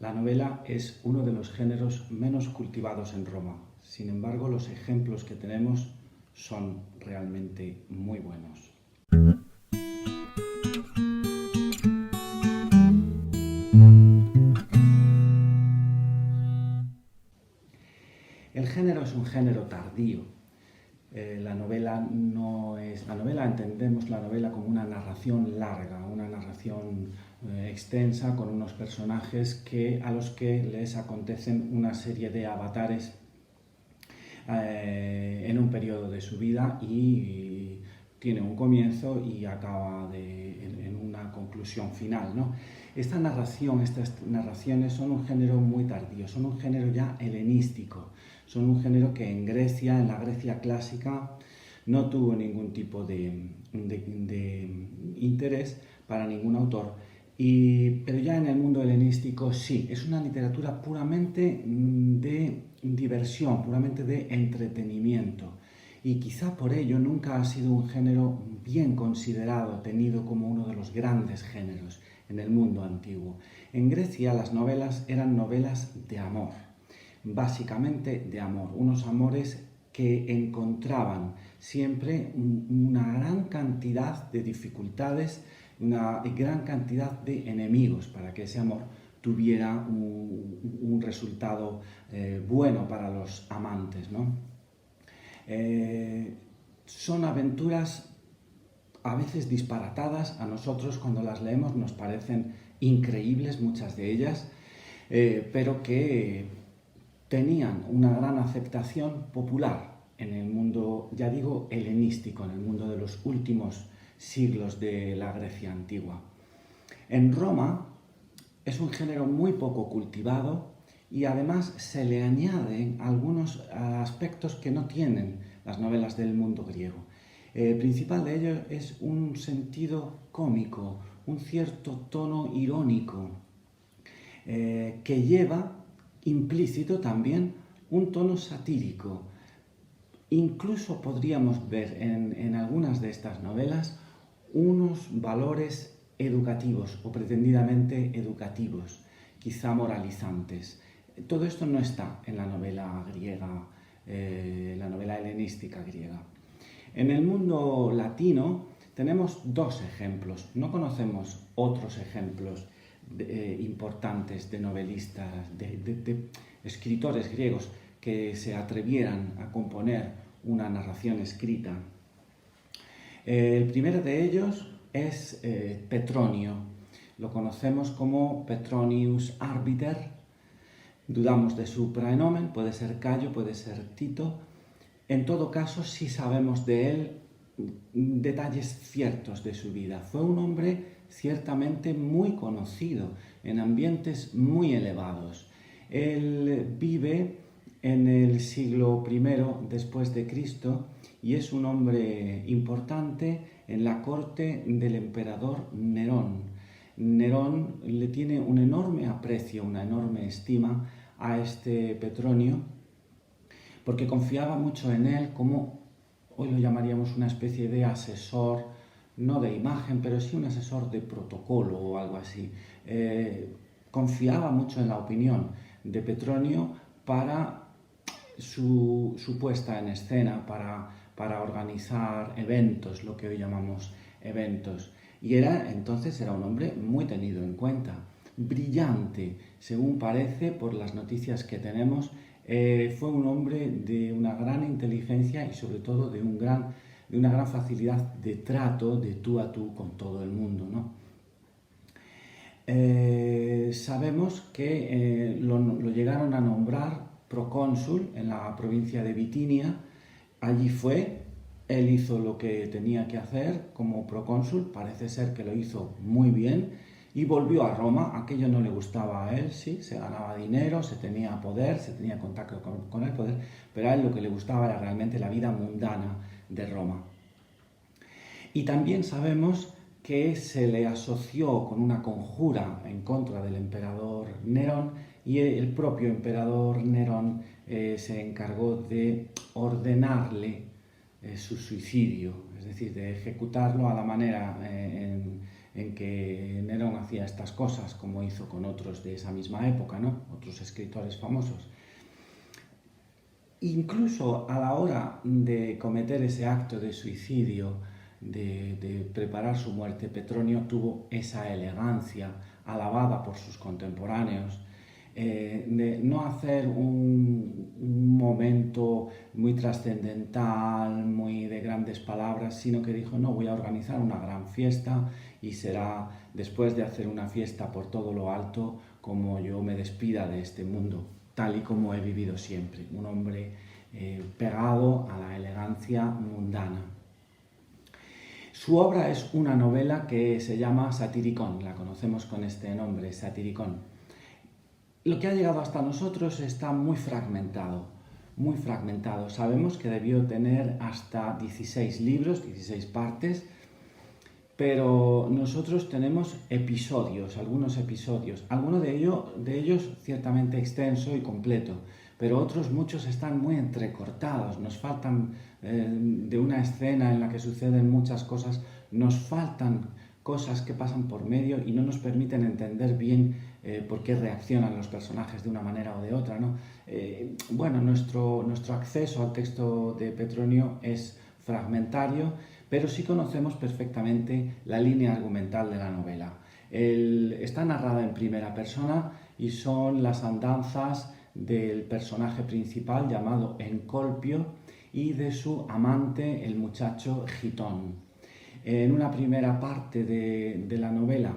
La novela es uno de los géneros menos cultivados en Roma. Sin embargo, los ejemplos que tenemos son realmente muy buenos. El género es un género tardío. La novela entendemos la novela como una narración larga, una narración extensa con unos personajes a los que les acontecen una serie de avatares en un periodo de su vida y tiene un comienzo y acaba en una conclusión final, ¿no? Estas narraciones son un género muy tardío, son un género ya helenístico, son un género que en Grecia, en la Grecia clásica, no tuvo ningún tipo de interés para ningún autor, pero ya en el mundo helenístico sí, es una literatura puramente de diversión, puramente de entretenimiento. Y quizá por ello nunca ha sido un género bien considerado, tenido como uno de los grandes géneros en el mundo antiguo. En Grecia las novelas eran novelas de amor, básicamente de amor, unos amores que encontraban siempre una gran cantidad de dificultades, una gran cantidad de enemigos para que ese amor tuviera un resultado bueno para los amantes, ¿no? Son aventuras a veces disparatadas, a nosotros cuando las leemos nos parecen increíbles muchas de ellas, pero que tenían una gran aceptación popular en el mundo, ya digo, helenístico, en el mundo de los últimos siglos de la Grecia antigua. En Roma es un género muy poco cultivado y además se le añaden algunos aspectos que no tienen las novelas del mundo griego. El principal de ellos es un sentido cómico, un cierto tono irónico, que lleva implícito también un tono satírico. Incluso podríamos ver en algunas de estas novelas unos valores educativos o pretendidamente educativos, quizá moralizantes. Todo esto no está en la novela griega, la novela helenística griega. En el mundo latino tenemos dos ejemplos, no conocemos otros ejemplos importantes de novelistas, de escritores griegos que se atrevieran a componer una narración escrita. El primero de ellos es Petronio. Lo conocemos como Petronius Arbiter. Dudamos de su praenomen, puede ser Cayo, puede ser Tito. En todo caso, sí sabemos de él detalles ciertos de su vida. Fue un hombre ciertamente muy conocido en ambientes muy elevados. Él vive en el siglo I después de Cristo y es un hombre importante en la corte del emperador Nerón. Nerón le tiene un enorme aprecio, una enorme estima a este Petronio porque confiaba mucho en él como, hoy lo llamaríamos una especie de asesor, no de imagen, pero sí un asesor de protocolo o algo así. Confiaba mucho en la opinión de Petronio para su puesta en escena, para organizar eventos, lo que hoy llamamos eventos. Y entonces era un hombre muy tenido en cuenta, brillante, según parece por las noticias que tenemos. Fue un hombre de una gran inteligencia y sobre todo de una gran facilidad de trato, de tú a tú con todo el mundo, ¿no? Sabemos que lo llegaron a nombrar procónsul en la provincia de Bitinia. Allí fue, él hizo lo que tenía que hacer como procónsul, parece ser que lo hizo muy bien, y volvió a Roma. Aquello no le gustaba a él, sí, se ganaba dinero, se tenía poder, se tenía contacto con el poder, pero a él lo que le gustaba era realmente la vida mundana de Roma. Y también sabemos que se le asoció con una conjura en contra del emperador Nerón y el propio emperador Nerón se encargó de ordenarle su suicidio, es decir, de ejecutarlo a la manera en que Nerón hacía estas cosas, como hizo con otros de esa misma época, ¿no? Otros escritores famosos. Incluso a la hora de cometer ese acto de suicidio, de preparar su muerte, Petronio tuvo esa elegancia alabada por sus contemporáneos, de no hacer un momento muy trascendental, muy de grandes palabras, sino que dijo, no, voy a organizar una gran fiesta y será después de hacer una fiesta por todo lo alto como yo me despida de este mundo, tal y como he vivido siempre, un hombre pegado a la elegancia mundana. Su obra es una novela que se llama Satiricón, la conocemos con este nombre, Satiricón. Lo que ha llegado hasta nosotros está muy fragmentado, muy fragmentado. Sabemos que debió tener hasta 16 libros, 16 partes, pero nosotros tenemos episodios, algunos de ellos ciertamente extenso y completo, pero otros muchos están muy entrecortados, nos faltan de una escena en la que suceden muchas cosas, nos faltan cosas que pasan por medio y no nos permiten entender bien por qué reaccionan los personajes de una manera o de otra, ¿no? Bueno, nuestro acceso al texto de Petronio es fragmentario, pero sí conocemos perfectamente la línea argumental de la novela. Está narrada en primera persona y son las andanzas del personaje principal llamado Encolpio y de su amante, el muchacho Gitón. En una primera parte de la novela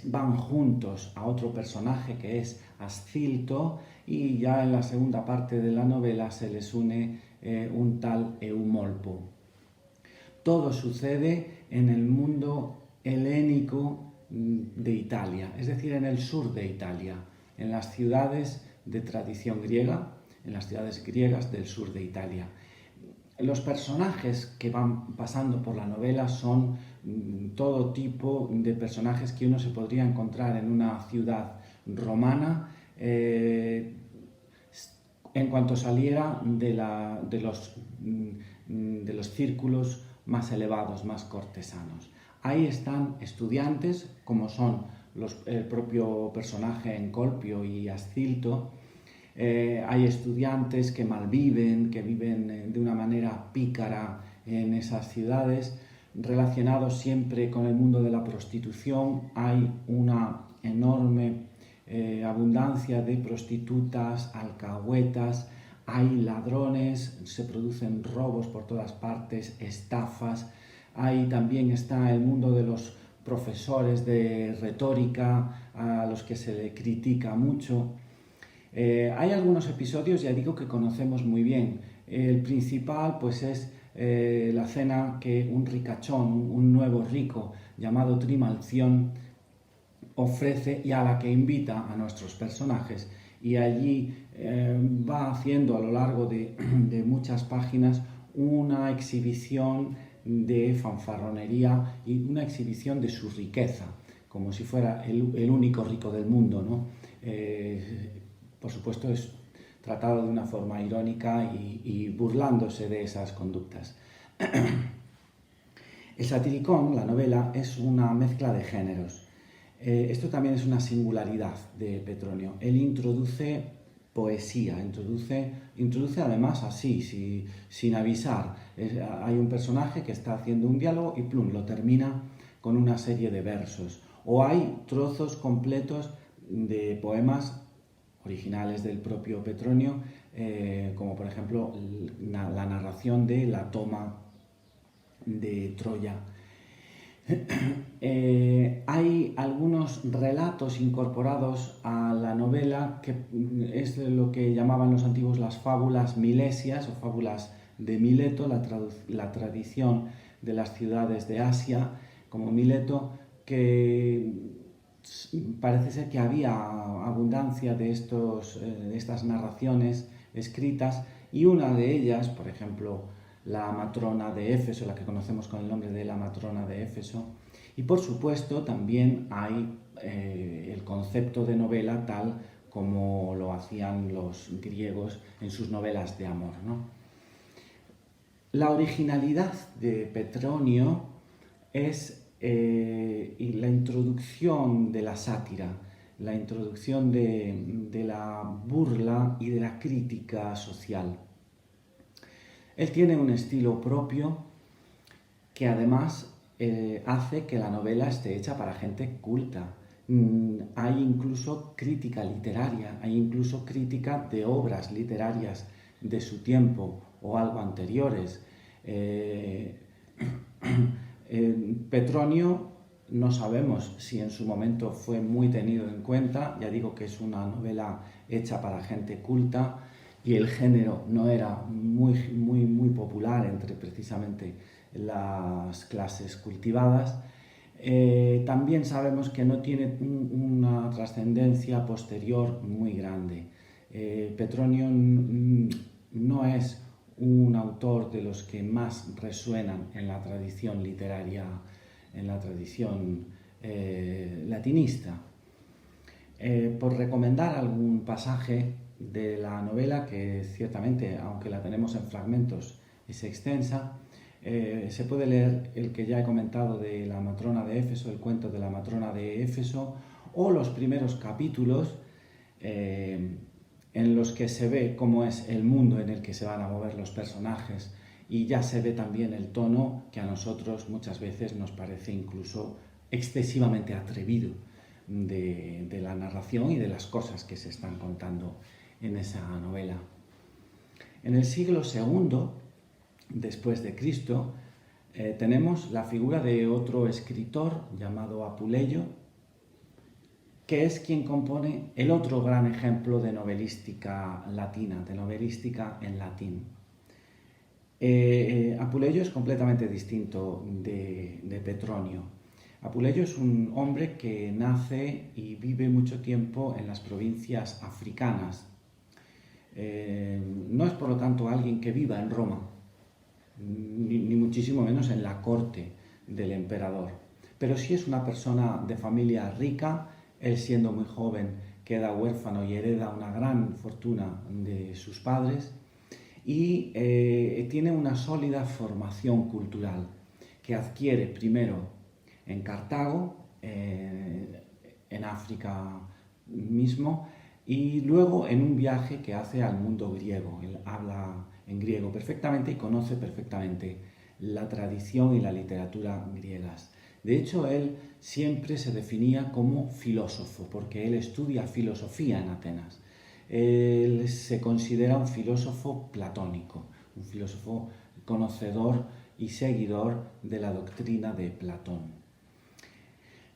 van juntos a otro personaje que es Ascilto, y ya en la segunda parte de la novela se les une un tal Eumolpo. Todo sucede en el mundo helénico de Italia, es decir, en el sur de Italia, en las ciudades de tradición griega, en las ciudades griegas del sur de Italia. Los personajes que van pasando por la novela son todo tipo de personajes que uno se podría encontrar en una ciudad romana en cuanto saliera de los círculos más elevados, más cortesanos. Ahí están estudiantes, como son el propio personaje Encolpio y Ascilto. Hay estudiantes que malviven, que viven de una manera pícara en esas ciudades, relacionados siempre con el mundo de la prostitución. Hay una enorme abundancia de prostitutas, alcahuetas, hay ladrones, se producen robos por todas partes, estafas. Ahí también está el mundo de los profesores de retórica, a los que se le critica mucho. Hay algunos episodios, ya digo, que conocemos muy bien. El principal pues es la cena que un ricachón, un nuevo rico llamado Trimalción, ofrece y a la que invita a nuestros personajes, y allí va haciendo a lo largo de muchas páginas una exhibición de fanfarronería y una exhibición de su riqueza, como si fuera el único rico del mundo, ¿no? Por supuesto es tratado de una forma irónica y burlándose de esas conductas. El Satiricón, la novela, es una mezcla de géneros. Esto también es una singularidad de Petronio. Él introduce poesía, introduce además así, sin avisar. Hay un personaje que está haciendo un diálogo y plum, lo termina con una serie de versos. O hay trozos completos de poemas originales del propio Petronio, como por ejemplo la narración de la toma de Troya. Hay algunos relatos incorporados a la novela que es lo que llamaban los antiguos las fábulas milesias o fábulas de Mileto, la tradición de las ciudades de Asia como Mileto, que parece ser que había abundancia de estas narraciones escritas, y una de ellas, por ejemplo, la matrona de Éfeso, la que conocemos con el nombre de la matrona de Éfeso. Y por supuesto también hay el concepto de novela tal como lo hacían los griegos en sus novelas de amor, ¿no? La originalidad de Petronio es y la introducción de la sátira, la introducción de la burla y de la crítica social. Él tiene un estilo propio que además hace que la novela esté hecha para gente culta. Hay incluso crítica literaria, hay incluso crítica de obras literarias de su tiempo o algo anteriores. Petronio no sabemos si en su momento fue muy tenido en cuenta, ya digo que es una novela hecha para gente culta y el género no era muy popular entre precisamente las clases cultivadas. También sabemos que no tiene una trascendencia posterior muy grande. Petronio no es un autor de los que más resuenan en la tradición literaria, en la tradición latinista. Por recomendar algún pasaje de la novela, que ciertamente, aunque la tenemos en fragmentos, es extensa, se puede leer el que ya he comentado de la matrona de Éfeso, el cuento de la matrona de Éfeso, o los primeros capítulos en los que se ve cómo es el mundo en el que se van a mover los personajes, y ya se ve también el tono que a nosotros muchas veces nos parece incluso excesivamente atrevido de la narración y de las cosas que se están contando en esa novela. En el siglo II después de Cristo, tenemos la figura de otro escritor llamado Apuleyo, que es quien compone el otro gran ejemplo de novelística latina, de novelística en latín. Apuleyo es completamente distinto de Petronio. Apuleyo es un hombre que nace y vive mucho tiempo en las provincias africanas. No es por lo tanto alguien que viva en Roma, ni muchísimo menos en la corte del emperador, pero sí es una persona de familia rica. Él, siendo muy joven, queda huérfano y hereda una gran fortuna de sus padres, y tiene una sólida formación cultural que adquiere primero en Cartago, en África mismo, y luego en un viaje que hace al mundo griego. Él habla en griego perfectamente y conoce perfectamente la tradición y la literatura griegas. De hecho, él siempre se definía como filósofo, porque él estudia filosofía en Atenas. Él se considera un filósofo platónico, un filósofo conocedor y seguidor de la doctrina de Platón.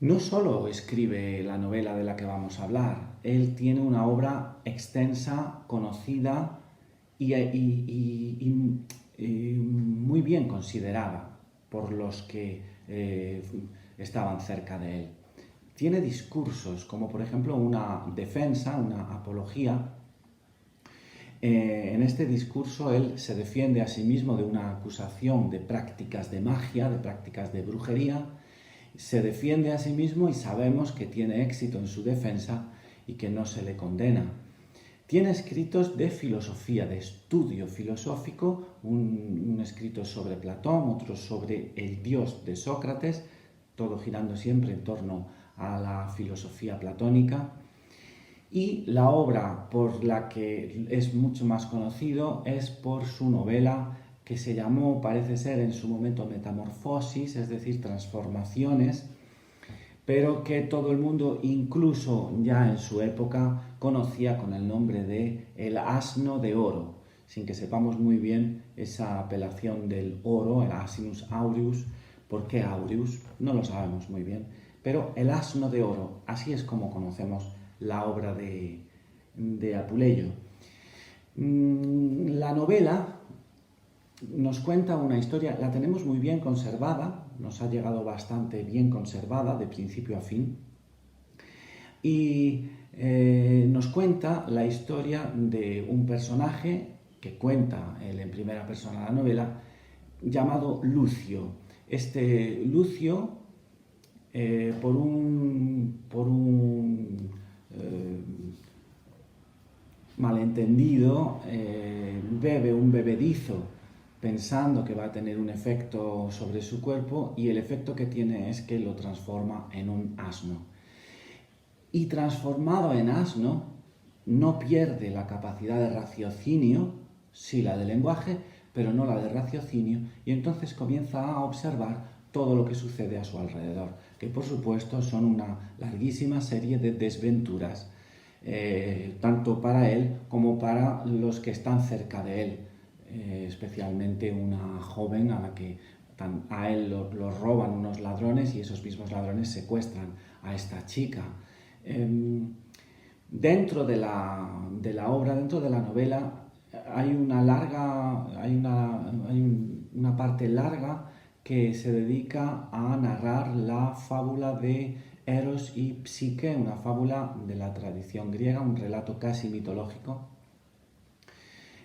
No solo escribe la novela de la que vamos a hablar, él tiene una obra extensa, conocida y muy bien considerada por los que estaban cerca de él. Tiene discursos, como por ejemplo una defensa, una apología. En este discurso él se defiende a sí mismo de una acusación de prácticas de magia, de prácticas de brujería. Se defiende a sí mismo y sabemos que tiene éxito en su defensa y que no se le condena. Tiene escritos de filosofía, de estudio filosófico, un escrito sobre Platón, otro sobre el dios de Sócrates, todo girando siempre en torno a la filosofía platónica. Y la obra por la que es mucho más conocido es por su novela que se llamó, parece ser en su momento, Metamorfosis, es decir, transformaciones, pero que todo el mundo, incluso ya en su época, conocía con el nombre de El asno de oro, sin que sepamos muy bien esa apelación del oro, el Asinus aureus. ¿Por qué aureus? No lo sabemos muy bien, pero El asno de oro, así es como conocemos la obra de Apuleyo. La novela nos cuenta una historia, la tenemos muy bien conservada, nos ha llegado bastante bien conservada de principio a fin, y nos cuenta la historia de un personaje que cuenta él en primera persona la novela, llamado Lucio. Este Lucio, por un malentendido, bebe un bebedizo pensando que va a tener un efecto sobre su cuerpo, y el efecto que tiene es que lo transforma en un asno. Y transformado en asno, no pierde la capacidad de raciocinio, sí la de lenguaje, pero no la de raciocinio, y entonces comienza a observar todo lo que sucede a su alrededor, que por supuesto son una larguísima serie de desventuras, tanto para él como para los que están cerca de él, especialmente una joven a la que a él lo roban unos ladrones, y esos mismos ladrones secuestran a esta chica. Dentro de la obra, dentro de la novela, hay una parte larga que se dedica a narrar la fábula de Eros y Psique, una fábula de la tradición griega, un relato casi mitológico,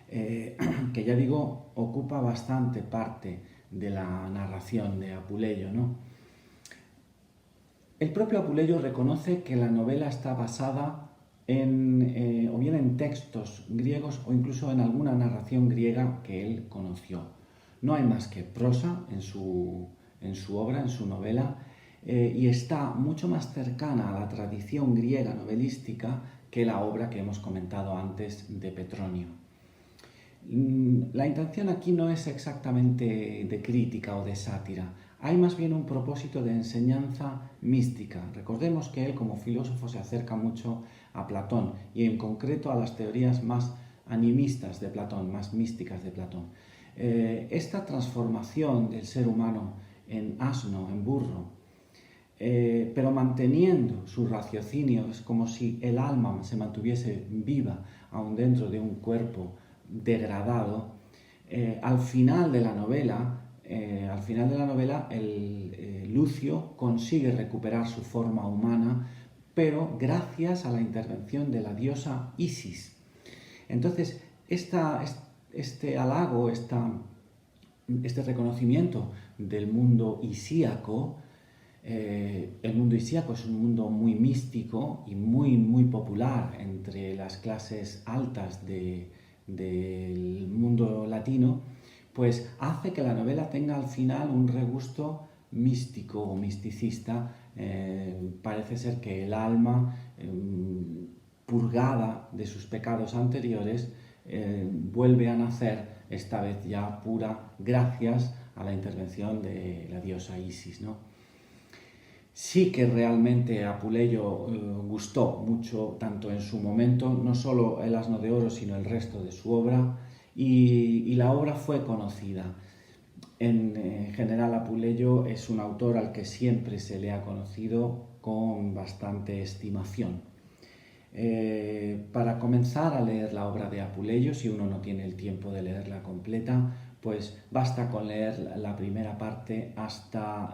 que ya digo, ocupa bastante parte de la narración de Apuleyo, ¿no? El propio Apuleyo reconoce que la novela está basada o bien en textos griegos o incluso en alguna narración griega que él conoció. No hay más que prosa en su obra, en su novela, y está mucho más cercana a la tradición griega novelística que la obra que hemos comentado antes de Petronio. La intención aquí no es exactamente de crítica o de sátira, hay más bien un propósito de enseñanza mística. Recordemos que él como filósofo se acerca mucho a Platón, y en concreto a las teorías más animistas de Platón, más místicas de Platón. Esta transformación del ser humano en asno, en burro, pero manteniendo su raciocinio, es como si el alma se mantuviese viva aún dentro de un cuerpo degradado. Al final de la novela, Lucio consigue recuperar su forma humana, pero gracias a la intervención de la diosa Isis. Entonces, este halago, este reconocimiento del mundo isíaco, el mundo isíaco es un mundo muy místico y muy, muy popular entre las clases altas del mundo latino, pues hace que la novela tenga al final un regusto místico o misticista. Parece ser que el alma, purgada de sus pecados anteriores, vuelve a nacer, esta vez ya pura, gracias a la intervención de la diosa Isis, ¿no? Sí que realmente a Apuleyo gustó mucho, tanto en su momento, no solo El asno de oro, sino el resto de su obra, y la obra fue conocida. En general, Apuleyo es un autor al que siempre se le ha conocido con bastante estimación. Para comenzar a leer la obra de Apuleyo, si uno no tiene el tiempo de leerla completa, pues basta con leer la primera parte hasta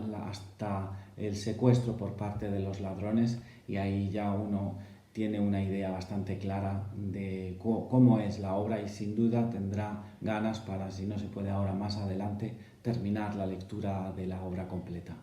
el secuestro por parte de los ladrones, y ahí ya uno tiene una idea bastante clara de cómo es la obra, y sin duda tendrá ganas para, si no se puede ahora más adelante, terminar la lectura de la obra completa.